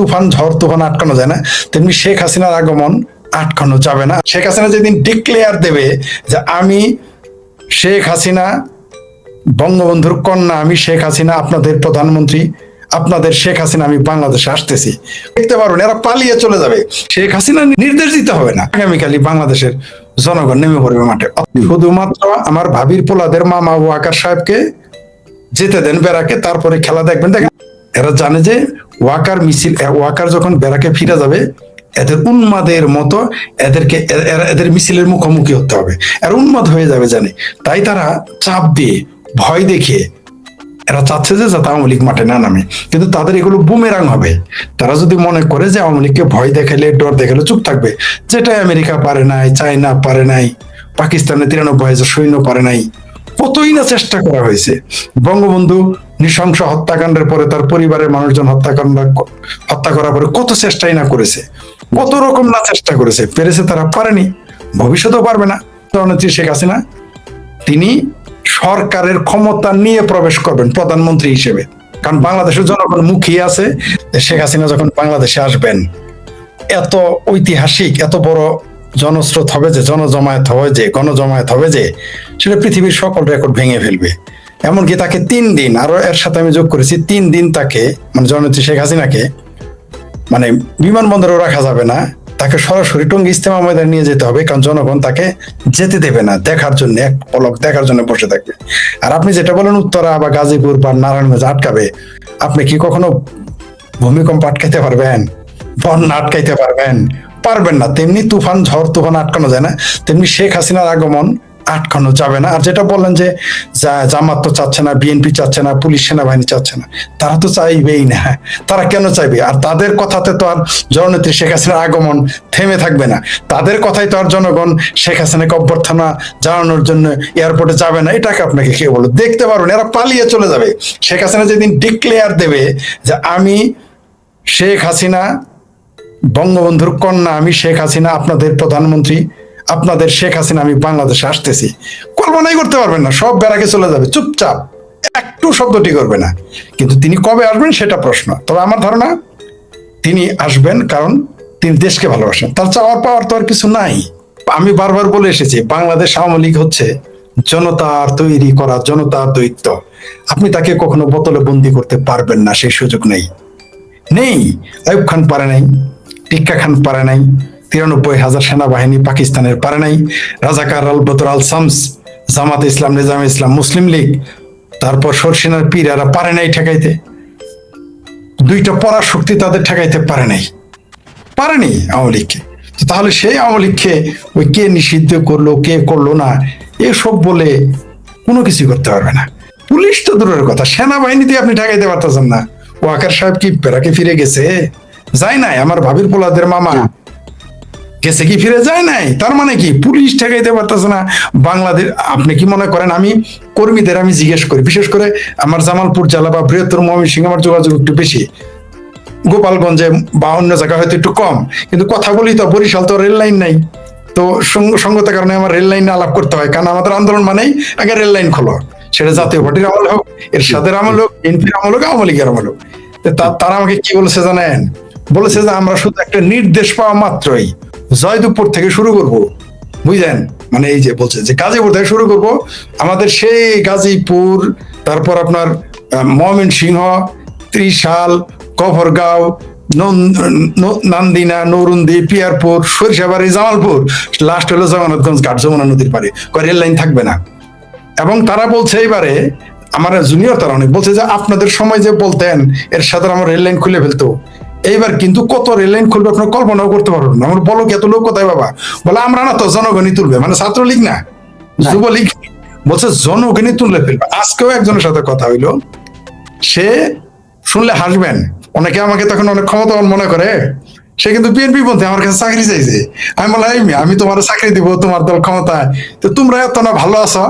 তুফান ঝড় তুফান আটকানো যায় না, তেমনি শেখ হাসিনার আগমন আটকানো যাবে না। শেখ হাসিনা যেদিন ডিক্লেয়ার দেবে যে আমি শেখ হাসিনা বঙ্গবন্ধুর কন্যা, আমি শেখ হাসিনা আপনাদের প্রধানমন্ত্রী, আপনাদের শেখ হাসিনা আমি বাংলাদেশে আসতেছি, দেখতে পারবেন এরা পালিয়ে চলে যাবে। শেখ হাসিনা নির্দেশ দিতে হবে না, আগামীকালই বাংলাদেশের জনগণ নেমে পড়বে মাঠে। শুধুমাত্র আমার ভাবির পোলাদের মামা ওয়াকার সাহেবকে যেতে দেন বেড়াকে, তারপরে খেলা দেখবেন। দেখেন এরা জানে যে ওয়াকার যখন বেড়াকে ফিরে যাবে, এদের উন্মাদের মতো এদের মিছিলের মুখোমুখি হতে হবে, এরা উন্মাদ হয়ে যাবে জানে, তাই তারা চাপ দিয়ে ভয় দেখিয়ে এরা চাচ্ছে যে যাতে আওয়ামী লীগ মাঠে না নামে। কিন্তু তাদের এগুলো বুমেরাং হবে। তারা যদি মনে করে যে আওয়ামী লীগকে ভয় দেখালে ডর দেখালে চুপ থাকবে, যেটা আমেরিকা পারে নাই, চায়না পারে নাই, পাকিস্তানে 93,000 সৈন্য পারে নাই, কতই না চেষ্টা করা হয়েছে। বঙ্গবন্ধু নৃশংস হত্যাকাণ্ডের পরে তার পরিবারের মানুষজন হত্যা করার পরে কত চেষ্টাই না করেছে, কত রকম না চেষ্টা করেছে, পেরেছে তারা, পারেনি, ভবিষ্যতেও পারবে না। জননেত্রী শেখ হাসিনা তিনি সরকারের ক্ষমতা নিয়ে প্রবেশ করবেন প্রধানমন্ত্রী হিসেবে, কারণ বাংলাদেশের জনগণ মুখিয়ে আছে শেখ হাসিনা যখন বাংলাদেশে আসবেন এত ঐতিহাসিক এত বড় জনস্রোত হবে যে, গণজমায়েত হবে যে সেটা পৃথিবীর সকল রেকর্ড ভেঙে ফেলবে। এমনকি তাকে 3 দিন, আরো এর সাথে আমি যোগ করেছি 3 দিন তাকে, মানে জননেত্রী শেখ হাসিনাকে মানে বিমানবন্দরেও রাখা যাবে না, তাকে সরাসরি টঙ্গী ইজতেমা ময়দানে নিয়ে যেতে হবে, কারণ জনগণ তাকে যেতে দেবে না, দেখার জন্য, এক পলক দেখার জন্য বসে থাকবে। আর আপনি যেটা বলেন উত্তরা বা গাজীপুর বা নারায়ণগঞ্জ আটকাবে, আপনি কি কখনো ভূমিকম্প আটকাইতে পারবেন? বন্যা আটকাইতে পারবেন? পারবেন না। তেমনি তুফান ঝড় তুফান আটকানো যায় না, তেমনি শেখ হাসিনার আগমন আটকানো যাবে না। আর যেটা বললেন যে জামাত তো চাচ্ছে না, বিএনপি চাচ্ছে না, পুলিশ সেনাবাহিনী চাচ্ছে না, তারা তো চাইবেই না। তারা কেন চাইবে? আর তাদের কথাতে তো আর জননেত্রী শেখ হাসিনার আগমন থেমে থাকবে না। তাদের কথাই তো আর জনগণ শেখ হাসিনাকে অভ্যর্থনা জানানোর জন্য এয়ারপোর্টে যাবে না। এটাকে আপনাকে কে বলো? দেখতে পারবেন এরা পালিয়ে চলে যাবে। শেখ হাসিনা যেদিন ডিক্লেয়ার দেবে যে আমি শেখ হাসিনা বঙ্গবন্ধুর কন্যা, আমি শেখ হাসিনা আপনাদের প্রধানমন্ত্রী, আপনাদের শেখ হাসিনা আমি বাংলাদেশে আসতেছি, কল্পনাই করতে পারবেন না। সব বেড়াকে চলে যাবে চুপচাপ, একটু শব্দটি করবে না। কিন্তু তিনি কবে আসবেন সেটা প্রশ্ন। তবে আমার ধারণা তিনি আসবেন, কারণ তিনি দেশকে ভালোবাসেন, তার চাওয়ার পাওয়ার তো আর কিছু নাই। আমি বারবার বলে এসেছি, বাংলাদেশ আওয়ামী লীগ হচ্ছে জনতার তৈরি করা, জনতার দৈত্য। আপনি তাকে কখনো বোতলে বন্দি করতে পারবেন না, সেই সুযোগ নেই। আইয়ুব খান পারে নাই, টিক্কা খান পারে নাই, 93,000 সেনাবাহিনী পাকিস্তানের পারে নাই, রাজাকার আল বদর আল শামস, জামাত ইসলাম, নিজাম ইসলাম, মুসলিম লীগ, তারপর সরসিনার পীর, এরা পারে নাই ঠেকাইতে। 2টা পরাশক্তি তাদের ঠেকাইতে পারেনি আওয়ামী লীগকে। তাহলে সেই আওয়ামী লীগকে ওই কে নিষিদ্ধ করলো, কে করলো না, এসব বলে কোনো কিছু করতে পারবে না। পুলিশ তো দূরের কথা, সেনাবাহিনীতে আপনি ঠেকাইতে পারতেছেন না। ওয়াকার সাহেব কি বেড়াকে ফিরে গেছে? যায় নাই। আমার ভাবির পোলাদের মামা গেছে কি ফিরে যায় নাই? তার মানে কি পুলিশ ঠেকাইতে পারতেছে না বাংলাদেশ? আপনি কি মনে করেন আমি কর্মীদের আমি জিজ্ঞেস করি, বিশেষ করে আমার জামালপুর জেলা বা বৃহত্তর ময়মনসিংহ আমার যোগাযোগ একটু বেশি, গোপালগঞ্জে বা অন্য জায়গায় হয়তো একটু কম, কিন্তু কথা বলি তো বরিশাল তো রেল লাইন নাই, তো সঙ্গতের কারণে আমার রেল লাইনে আলাপ করতে হয়, কারণ আমাদের আন্দোলন মানেই আগে রেল লাইন খোলো, সেটা জাতীয় পার্টির আমল হোক, এরশাদের আমল হোক, বিএনপির আমল হোক, আওয়ামী লীগের আমল হোক। তারা আমাকে কি বলেছে জানেন? বলেছে যে আমরা শুধু একটা নির্দেশ পাওয়া মাত্রই জয়দুপুর থেকে শুরু করব, বুঝলেন? মানে এই যে বলছে যে গাজীপুর থেকে শুরু করব, আমাদের সেই গাজীপুর, তারপর আপনার ময়মনসিংহ, ত্রিশাল, গফরগাঁও, নান্দিনা, নরুন্দি, পিয়ারপুর, সরিষাবাড়ি, জামালপুর, লাস্ট হলো জগন্নাথগঞ্জ ঘাট, যমুনা নদীর পারে, রেল লাইন থাকবে না। এবং তারা বলছে এইবারে আমার জুনিয়র তারা অনেক বলছে যে আপনাদের সময় যে বলতেন এর সাথে আমার রেল লাইন খুলে ফেলতো, এইবার কিন্তু কত রেল লাইন খুলবে আপনার কল্পনাও করতে পারবেন না। আমার বলো এত লোক কোথায় বাবা? বলে আমরা না, তো জনগণই তুলবে, মানে ছাত্রলীগ না, যুবলীগ, বলছে জনগণই তুললে ফেলবে। আজকেও একজনের সাথে কথা হইলো, সে শুনলে হাসবেন, অনেকে আমাকে তখন অনেক ক্ষমতাবান মনে করে, সে কিন্তু বিএনপি পন্থী, আমার কাছে চাকরি চাইছে। আমি বললাম আমি তোমার চাকরি দিব, তোমার দল ক্ষমতায়, তো তোমরা এত না ভালো আছো?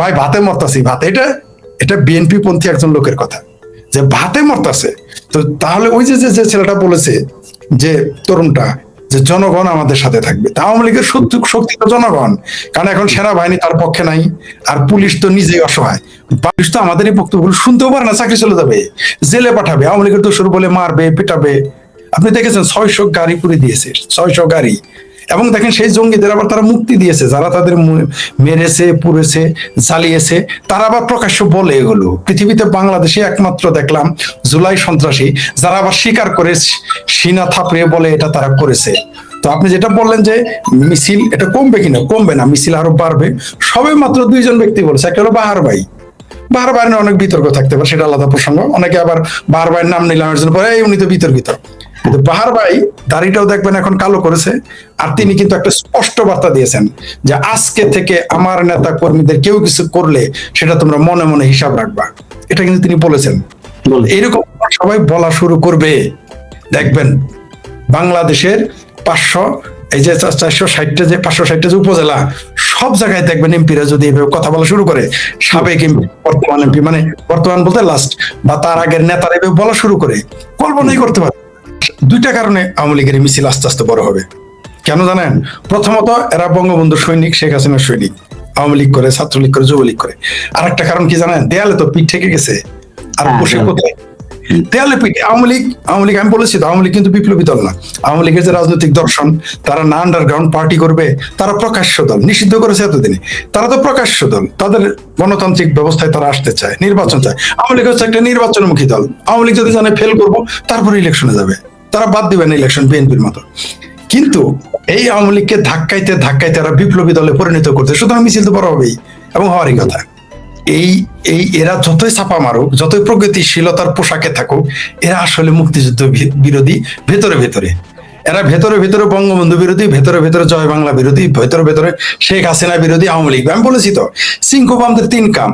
ভাই ভাতে মরতাছি, ভাতে, এটা বিএনপি পন্থী একজন লোকের কথা, যে ভাতে মরতাছে। তো তাহলে ওই যে ছেলেটা বলেছে যে তরুণটা, যে জনগণ আমাদের সাথে থাকবে, তা আওয়ামী লীগের শক্তি তো জনগণ, কারণ এখন সেনাবাহিনী তার পক্ষে নাই, আর পুলিশ তো নিজেই অসহায়। পুলিশ তো আমাদের এই বক্তব্যগুলো শুনতেও পারে না, চাকরি চলে যাবে, জেলে পাঠাবে, আওয়ামী লীগের দোষর বলে মারবে, পিটাবে। আপনি দেখেছেন 600 গাড়ি পুড়ে দিয়েছে, 600 গাড়ি। এবং দেখেন সেই জঙ্গিদের আবার তারা মুক্তি দিয়েছে, যারা তাদের মেরেছে, পুড়েছে, জ্বালিয়েছে, তারা আবার প্রকাশ্য বলে এগুলো। পৃথিবীতে বাংলাদেশে একমাত্র দেখলাম জুলাই সন্ত্রাসী যারা আবার স্বীকার করে সিনা থাপড়িয়ে বলে এটা তারা করেছে। তো আপনি যেটা বললেন যে মিছিল এটা কমবে কিনা, কমবে না, মিছিল আরো বাড়বে। সবে মাত্র 2জন ব্যক্তি বলেছে, একটা হলো বাহার ভাই। বাহার ভাইয়ের অনেক বিতর্ক থাকতে পারে, সেটা আলাদা প্রসঙ্গ। অনেকে আবার বাহার ভাইয়ের নাম নিলাম এর জন্য পরে উনি তো বিতর্কিত। কিন্তু বাহার ভাই দাড়িটাও দেখবেন এখন কালো করেছে, আর তিনি কিন্তু একটা স্পষ্ট বার্তা দিয়েছেন যে আজকে থেকে আমার নেতা কর্মীদের কেউ কিছু করলে সেটা তোমরা মনে মনে হিসাব রাখবা, এটা কিন্তু তিনি বলেছেন। এইরকম সবাই বলা শুরু করবে, দেখবেন বাংলাদেশের 500 এই যে 460টা যে 560টা যে উপজেলা, সব জায়গায় দেখবেন এমপিরা যদি এভাবে কথা বলা শুরু করে, সাবেক এমপি বর্তমান এমপি, মানে বর্তমান বলতে লাস্ট বা তার আগের নেতারা এভাবে বলা শুরু করে, কল্পনাই করতে পারে। 2টা কারণে আওয়ামী লীগের মিছিল আস্তে আস্তে বড় হবে। কেন জানেন? প্রথমত এরা বঙ্গবন্ধুর সৈনিক, শেখ হাসিনার সৈনিক, আওয়ামী লীগ করে, ছাত্রলীগ করে, যুবলীগ করে। আর একটা কারণ কি জানেন? দেয়ালে তো পিঠ থেকে গেছে, আর বসে কোথায়? দেয়ালে পিঠ। আওয়ামী লীগ আমি বলেছি তো, আওয়ামী লীগ কিন্তু বিপ্লবী দল না। আওয়ামী লীগের যে রাজনৈতিক দর্শন, তারা না আন্ডারগ্রাউন্ড পার্টি করবে, তারা প্রকাশ্য দল। নিষিদ্ধ করেছে এতদিনে, তারা তো প্রকাশ্য দল। তাদের গণতান্ত্রিক ব্যবস্থায় তারা আসতে চায়, নির্বাচন চায়। আওয়ামী লীগ হচ্ছে একটা নির্বাচনমুখী দল। আওয়ামী লীগ যদি জানে ফেল করবো, তারপরে ইলেকশনে যাবে, তারা বাদ দিবে না ইলেকশন, বিএনপির মতো। কিন্তু এই আওয়ামী লীগকে ধাক্কাইতে ধাক্কাইতে তারা বিপ্লবী দলে পরিণত করতে, সুতরাং মিছিল তো বড় হবেই এবং হওয়ারই কথা। এই এই এরা যতই ছাপা মারুক, যতই প্রগতিশীলতার পোশাকে থাকুক, এরা আসলে মুক্তিযুদ্ধ বিরোধী ভেতরে ভেতরে। এরা ভেতরে ভেতরে বঙ্গবন্ধু বিরোধী, ভেতরে ভেতরে জয় বাংলা বিরোধী, ভেতরে ভেতরে শেখ হাসিনা বিরোধী, আওয়ামী লীগ। আমি বলেছি তো, সিংহবামদের 3 কাম: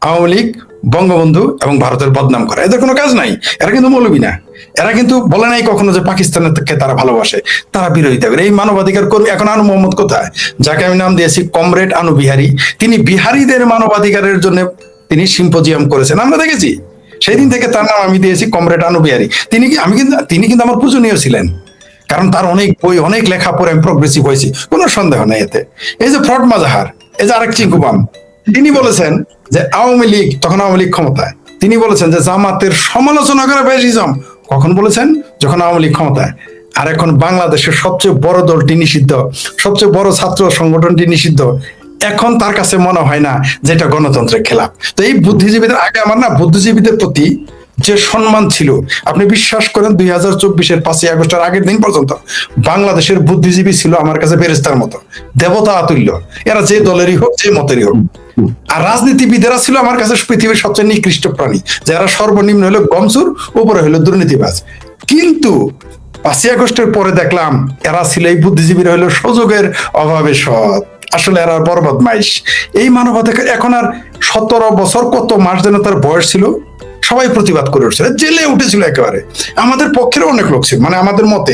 আওয়ামী লীগ, বঙ্গবন্ধু এবং ভারতের বদনাম করা। এদের কোনো কাজ নাই। এরা কিন্তু মৌলবী না, এরা কিন্তু বলে নাই কখনো যে পাকিস্তানকে তারা ভালোবাসে, তারা বিরোধিতা করে। এই মানবাধিকার কর্মী এখন আনু মোহাম্মদ কোথায়, যাকে আমি নাম দিয়েছি কমরেড আনু বিহারী, তিনি বিহারীদের মানবাধিকারের জন্য তিনি সিম্পোজিয়াম করেছেন, আমরা দেখেছি। সেই দিন থেকে তার নাম আমি দিয়েছি কমরেড আনু বিহারী। তিনি কিন্তু আমার পূজনীয় ছিলেন, কারণ তার অনেক বই, অনেক লেখা পড়ে আমি প্রগ্রেসিভ হয়েছি, কোনো সন্দেহ নেই এতে। এই যে ফ্রড মাজাহার, এই যে আরেক চিঙ্কুবাম, তিনি বলেছেন যে আওয়ামী লীগ, তখন আওয়ামী লীগ ক্ষমতায়, তিনি বলেছেন যে জামাতের সমালোচনা করে ফ্যাসিজম। কখন বলেছেন? যখন আওয়ামী লীগ ক্ষমতায়। আর এখন বাংলাদেশের সবচেয়ে বড় দলটি নিষিদ্ধ, সবচেয়ে বড় ছাত্র সংগঠনটি নিষিদ্ধ। এখন তার কাছে মনে হয় না যে এটা গণতন্ত্রের খেলাফ। তো এই বুদ্ধিজীবীদের আগে আমার না বুদ্ধিজীবীদের প্রতি যে সম্মান ছিল, আপনি বিশ্বাস করেন 2024-এর 5ই আগস্টের আগের দিন পর্যন্ত বাংলাদেশের বুদ্ধিজীবী ছিল আমার কাছে ফেরেশতার মতো, দেবতা আতুল্য। এরা যে দলেরই হোক, যে মতেরই হোক। আর রাজনীতিবিদেরা ছিল আমার কাছে পৃথিবীর সবচেয়ে নিকৃষ্ট প্রাণী, যারা সর্বনিম্ন হলো গমসুর, উপরে হলো দুর্নীতিবাজ। কিন্তু 5ই আগস্টের পরে দেখলাম এরা ছিল, এই বুদ্ধিজীবীরা হলো সুযোগের অভাবে সৎ। আসলে এরা বড় বদমাইশ। এই মানবাধিকার এখন আর 17 বছর কত মাস যেন তার বয়স ছিল, সবাই প্রতিবাদ করে উঠছিল, জেলে উঠেছিল একেবারে। আমাদের পক্ষের অনেক লোক ছিল, মানে আমাদের মতে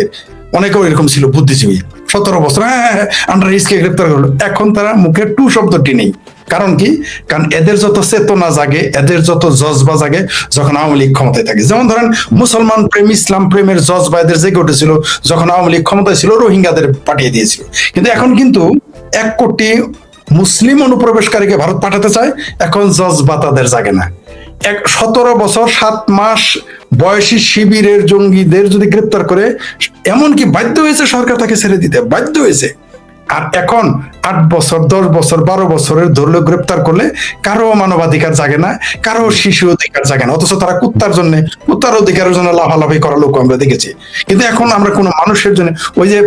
অনেকেও এরকম ছিল বুদ্ধিজীবী। 17 বছর, হ্যাঁ আন্ডার এজকে গ্রেপ্তার করলো। এখন তারা মুখে টু শব্দটি নেই। কারণ কি? কারণ এদের যত চেতনা জাগে, এদের যত জজবা জাগে যখন আওয়ামী লীগ ক্ষমতায় থাকে। যেমন ধরেন মুসলমান প্রেম, ইসলাম প্রেমের জজবা এদের জেগে উঠেছিল যখন আওয়ামী লীগ ক্ষমতায় ছিল, রোহিঙ্গাদের পাঠিয়ে দিয়েছিল। কিন্তু এখন কিন্তু 1 কোটি মুসলিম অনুপ্রবেশকারীকে ভারত পাঠাতে চায়, এখন জজবা তাদের জাগে না। 17 বছর 7 মাস বয়সী শিবিরের জঙ্গিদের যদি গ্রেপ্তার করে, এমনকি বাধ্য হয়েছে সরকার তাকে ছেড়ে দিতে, বাধ্য হয়েছে। আর এখন 8 বছর, 10 বছর, 12 বছরের ধরলে গ্রেপ্তার করলে কারো মানবাধিকার জাগে না, কারো শিশু অধিকার জাগে না। অথচ তারা কুত্তার অধিকারের জন্য লাফালাফি করার লোক আমরা দেখেছি। কিন্তু এখন আমরা কোনো মানুষের জন্য, ওই যে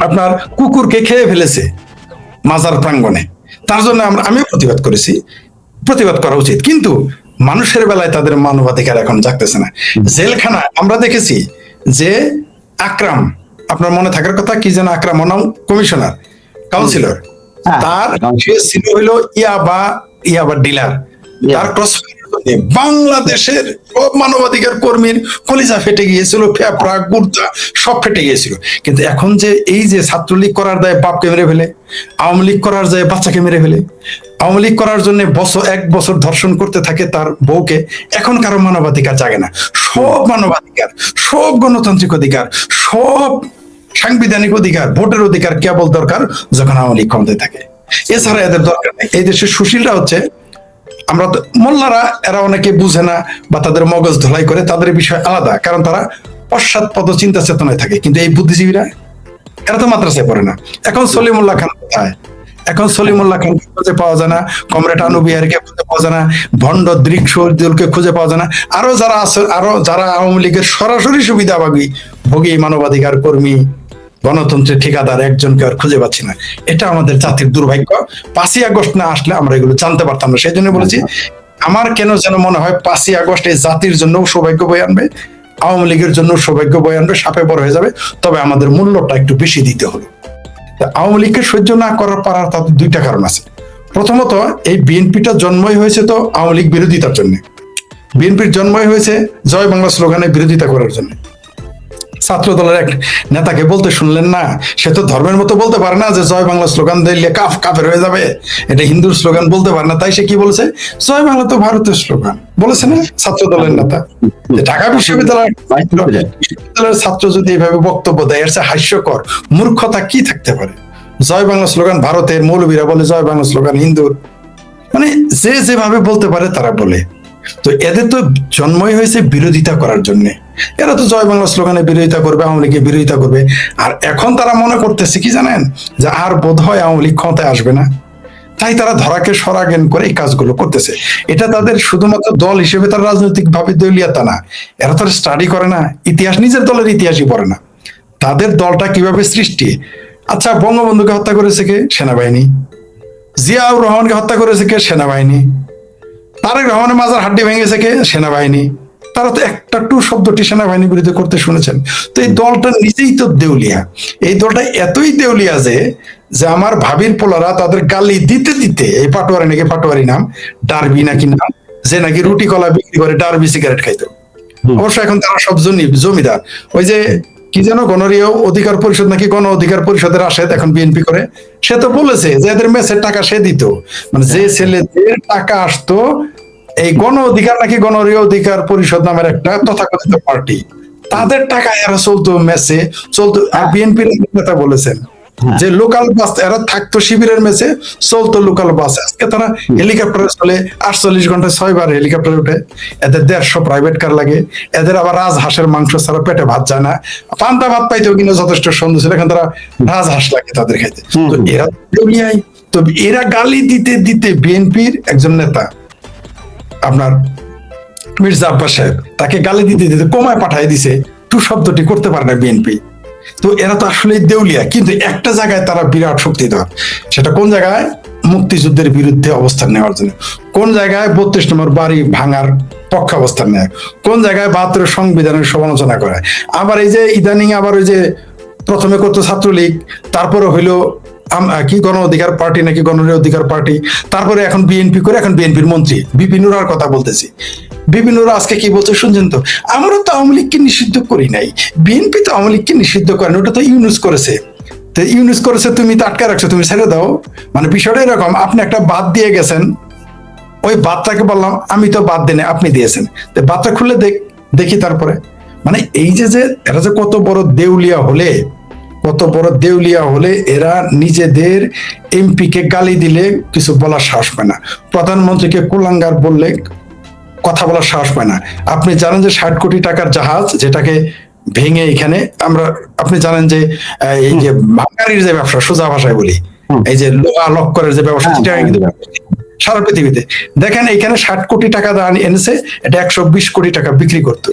আপনার কুকুরকে খেয়ে ফেলেছে মাজার প্রাঙ্গণে, তার জন্য আমিও প্রতিবাদ করেছি, প্রতিবাদ করা উচিত। কিন্তু মানুষের বেলায় তাদের মানবাধিকার এখন জাগতেছে না। জেলখানা আমরা দেখেছি যে আকরাম, আপনার মনে থাকার কথা, কি যেন আকরাম নাম, কমিশনার, কাউন্সিলর, তার সে ছিল হইলো ইয়াবা ডিলার। তার ক্রস বাংলাদেশের সব মানবাধিকার কর্মীর কলিজা ফেটে গিয়েছিল, ফেফড়া গুর্দা সব ফেটে গিয়েছিল। কিন্তু এখন যে এই যে ছাত্রলীগ করার দায় বাপকে মেরে ফেলে, আওয়ামী লীগ করার দায় বাচ্চাকে মেরে ফেলে, আওয়ামী লীগ করার জন্য 1 বছর ধর্ষণ করতে থাকে তার বউকে, এখন কারো মানবাধিকার জাগে না। সব মানবাধিকার, সব গণতান্ত্রিক অধিকার, সব সাংবিধানিক অধিকার, ভোটের অধিকার কেবল দরকার যখন আওয়ামী লীগ ক্ষমতায় থাকে। এছাড়া এদের দরকার নেই। এই দেশের সুশীলরা হচ্ছে, আমরা তো মোল্লারা, এরা অনেকে বুঝে না বা তাদের মগজ ধোলাই করে, তাদের বিষয় আলাদা, কারণ তারা পশ্চাৎপদ চিন্তা চেতনায় থাকে, কিন্তু এই বুদ্ধিজীবীরা এরা তো মাদ্রাসায় পড়ে না। এখন সলিমুল্লাহ খান কোথায়? এখন সলিমুল্লাহ খান খুঁজে পাওয়া যায় না, কমরেড আনু বিহারীকে খুঁজে পাওয়া যায় না, ভণ্ড দৃক শহীদুলকে খুঁজে পাওয়া যায় না, আরো যারা আছে, আরো যারা আওয়ামী লীগের সরাসরি সুবিধাভোগী ভোগী মানবাধিকার কর্মী গণতন্ত্রের ঠিকাদার একজনকে আর খুঁজে পাচ্ছি না। এটা আমাদের জাতির দুর্ভাগ্য। 5ই আগস্ট না আসলে আমরা এগুলো জানতে পারতাম না। সেই জন্য বলেছি, আমার কেন যেন মনে হয় 5ই আগস্ট এই জাতির জন্য সৌভাগ্য বয়ে আনবে, আওয়ামী লীগের জন্য সৌভাগ্য বয়ে আনবে, সাপে বড় হয়ে যাবে। তবে আমাদের মূল্যটা একটু বেশি দিতে হবে। আওয়ামী লীগকে সহ্য না করার পারার তাদের 2টা কারণ আছে। প্রথমত, এই বিএনপিটা জন্মই হয়েছে তো আওয়ামী লীগ বিরোধিতার জন্য। বিএনপির জন্মই হয়েছে জয় বাংলা স্লোগানের বিরোধিতা করার জন্য। ছাত্র দলের এক নেতাকে বলতে শুনলেন না? সে তো ধর্মের মতো বলতে পারে না যে জয় বাংলা স্লোগান দিলে কাফের হয়ে যাবে, এটা হিন্দুর স্লোগান বলতে পারে না। তাই সে কি বলেছে? জয় বাংলা তো ভারতের স্লোগান বলেছে না ছাত্র দলের নেতা। ঢাকা বিশ্ববিদ্যালয়ের ছাত্র যদি এইভাবে বক্তব্য দেয়, এর চেয়ে হাস্যকর মূর্খতা কি থাকতে পারে? জয় বাংলা স্লোগান ভারতের, মৌলবীরা বলে জয় বাংলা স্লোগান হিন্দুর। মানে যে যেভাবে বলতে পারে তারা বলে। তো এদের তো জন্মই হয়েছে বিরোধিতা করার জন্য। এরা তো জয় বাংলা স্লোগানের বিরোধিতা করবে, আওয়ামী লীগের বিরোধিতা করবে। আর এখন তারা মনে করতেছে কি জানেন, যে আর বোধ হয় আওয়ামী লীগ ক্ষমতায় আসবে না, তাই তারা ধরাকে সরাজ্ঞান করে এই কাজগুলো করতেছে। এটা তাদের শুধুমাত্র দল হিসেবে তারা রাজনৈতিক ভাবে দলীয়তা না, এরা তো স্টাডি করে না ইতিহাস, নিজের দলের ইতিহাসই পড়ে না। তাদের দলটা কিভাবে সৃষ্টি। আচ্ছা, বঙ্গবন্ধুকে হত্যা করেছে কে? সেনাবাহিনী। জিয়াউর রহমানকে হত্যা করেছে কে? সেনাবাহিনী। তারেক রহমানের মাজার হাড্ডি ভেঙেছে কে? সেনাবাহিনী। তারা তো একটা টু শব্দটি সেনাবাহিনীর বিরুদ্ধে করতে শুনেছেন। তো এই দলটা নিজেই তো দেউলিয়া। এই দলটা এতই দেউলিয়া যে আমার ভাবির পোলারা তাদের গালি দিতে দিতে, এই পাটোয়ারি নাকি, পাটোয়ারি নাম ডারবি নাকি নাম, যে নাকি রুটি কলা বিক্রি করে ডারবি সিগারেট খাইতো। অবশ্য এখন তারা সব জমিদার। ওই যে কি যেন গণরীয় অধিকার পরিষদ নাকি গণ অধিকার পরিষদের রাশেদ এখন বিএনপি করে, সে তো বলেছে যে এদের মেসের টাকা সে দিত। মানে যে ছেলেদের টাকা আসতো এই গণ অধিকার নাকি গণরীয় অধিকার পরিষদ নামের একটা তথাকথিত পার্টি, তাদের টাকা এরা চলতো, মেসে চলতো। আর বিএনপির নেতা বলেছেন যে লোকাল বাস এরা থাকতো শিবিরের মেসে, চলতো লোকাল বাস। আজকে তারা হেলিকপ্টারে চলে, 48 ঘন্টায় 6 বার হেলিকপ্টারে উঠে। এদের 150 প্রাইভেট কার লাগে। এদের আবার রাজহাঁসের মাংস ছাড়া পেটে ভাত যায় না। পান্তা ভাত পাইতেও কিন্তু যথেষ্ট সন্দেহ ছিল, এখন তারা রাজহাঁস লাগে তাদের খাইতে। তো এরা দুনিয়ায়, তো এরা গালি দিতে দিতে বিএনপির একজন নেতা আপনার মির্জা আব্বাস সাহেব, তাকে গালি দিতে দিতে কমায় পাঠাই দিছে, টু শব্দটি করতে পারে না বিএনপি। তো এরা তো আসলে দেউলিয়া, কিন্তু একটা জায়গায় তারা বিরাট শক্তিধর। সেটা কোন জায়গায়? মুক্তিযুদ্ধের বিরুদ্ধে অবস্থান নেওয়ার জন্য। কোন জায়গায় 32 নম্বর বাড়ি ভাঙার পক্ষে অবস্থান নেয়। কোন জায়গায় 72 সংবিধানের সমালোচনা করে। আবার এই যে ইদানিং আবার ওই যে প্রথমে করতো ছাত্রলীগ, তারপরে হইলো কি গণ অধিকার পার্টি নাকি গণরীয় অধিকার পার্টি, তারপরে এখন বিএনপি করে, এখন বিএনপির মন্ত্রী। বিপিনুরার কথা বলতেছি। বিপিনুরা আজকে কি বলছে শুনছেন তো? আমরা তো আওয়ামী লীগকে নিষিদ্ধ করি নাই, বিএনপি তো আওয়ামী লীগকে নিষিদ্ধ করেন, ওটা তো ইউনুস করেছে। তো ইউনুস করেছে, তুমি তো আটকে রাখছো, তুমি ছেড়ে দাও। মানে বিষয়টা এরকম, আপনি একটা বাদ দিয়ে গেছেন, ওই বাদটাকে বললাম আমি তো বাদ দিনে আপনি দিয়েছেন, তো বাদটা খুলে দেখি তারপরে। মানে এই যে এরা যে কত বড় দেউলিয়া হলে, কত বড় দেউলিয়া হলে এরা নিজেদের এমপি কে গালি দিলে কিছু বলার সাহস পায় না, প্রধানমন্ত্রীকে কুলাঙ্গার বললে কথা বলার সাহস পায় না। আপনি জানেন যে 60 কোটি টাকার জাহাজ যেটাকে ভেঙে এখানে আমরা, আপনি জানেন যে এই যে ভাঙারির যে ব্যবসা, সোজা ভাষায় বলি, এই যে লোহা লক্করের যে ব্যবসা, কিন্তু সারা পৃথিবীতে দেখেন এখানে 60 কোটি টাকা এনেছে, এটা 120 কোটি টাকা বিক্রি করতো,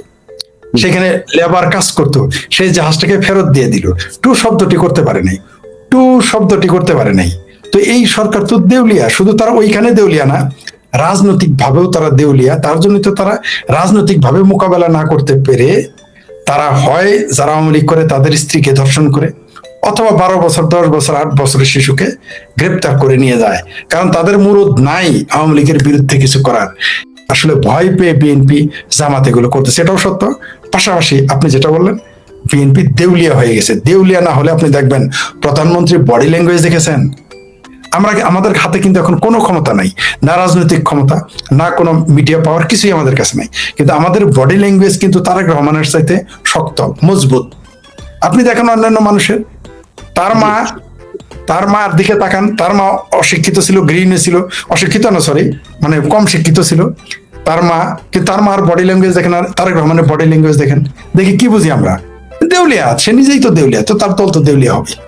সেখানে লেবার কাজ করতো, সেই জাহাজটাকে ফেরত দিয়ে দিল। টু শব্দটি করতে পারে নাই, টু শব্দটি করতে পারে নাই। তো এই সরকার তো দেউলিয়া। শুধু তারা ওইখানে দেউলিয়া না, রাজনৈতিক ভাবেও তারা দেউলিয়া। তার জন্য তো তারা রাজনৈতিক ভাবে মোকাবেলা না করতে পেরে তারা হয় যারা আওয়ামী লীগ করে তাদের স্ত্রীকে ধর্ষণ করে, অথবা 12 বছর 10 বছর 8 বছরের শিশুকে গ্রেপ্তার করে নিয়ে যায়। কারণ তাদের মুরুদ নাই আওয়ামী লীগের বিরুদ্ধে কিছু করার। আসলে ভয় পেয়ে বিএনপি জামাত এগুলো করতেছে, এটাও সত্য। পাশাপাশি আপনি যেটা বললেন, বিএনপি দেউলিয়া হয়ে গেছে। দেউলিয়া না হলে আপনি দেখবেন প্রধানমন্ত্রীর বডি ল্যাঙ্গুয়েজ দেখেছেন? আমাদের হাতে কিন্তু এখন কোনো ক্ষমতা নাই, না রাজনৈতিক ক্ষমতা, না কোনো মিডিয়া পাওয়ার, কিছুই আমাদের কাছে নাই। কিন্তু আমাদের বডি ল্যাঙ্গুয়েজ কিন্তু তারেক রহমানের চাইতে শক্ত, মজবুত। আপনি দেখেন অন্যান্য মানুষের, তার মার দিকে তাকান, তার মা অশিক্ষিত ছিল, গৃহিণী ছিল, অশিক্ষিত না সরি মানে কম শিক্ষিত ছিল, তার মা, কি তার মার বডি ল্যাঙ্গুয়েজ দেখেন আর তারেক রহমানের বডি ল্যাঙ্গুয়েজ দেখেন, দেখি কি বুঝি আমরা? দেউলিয়া, সে নিজেই তো দেউলিয়া, তো তার দল তো দেউলিয়া হবে।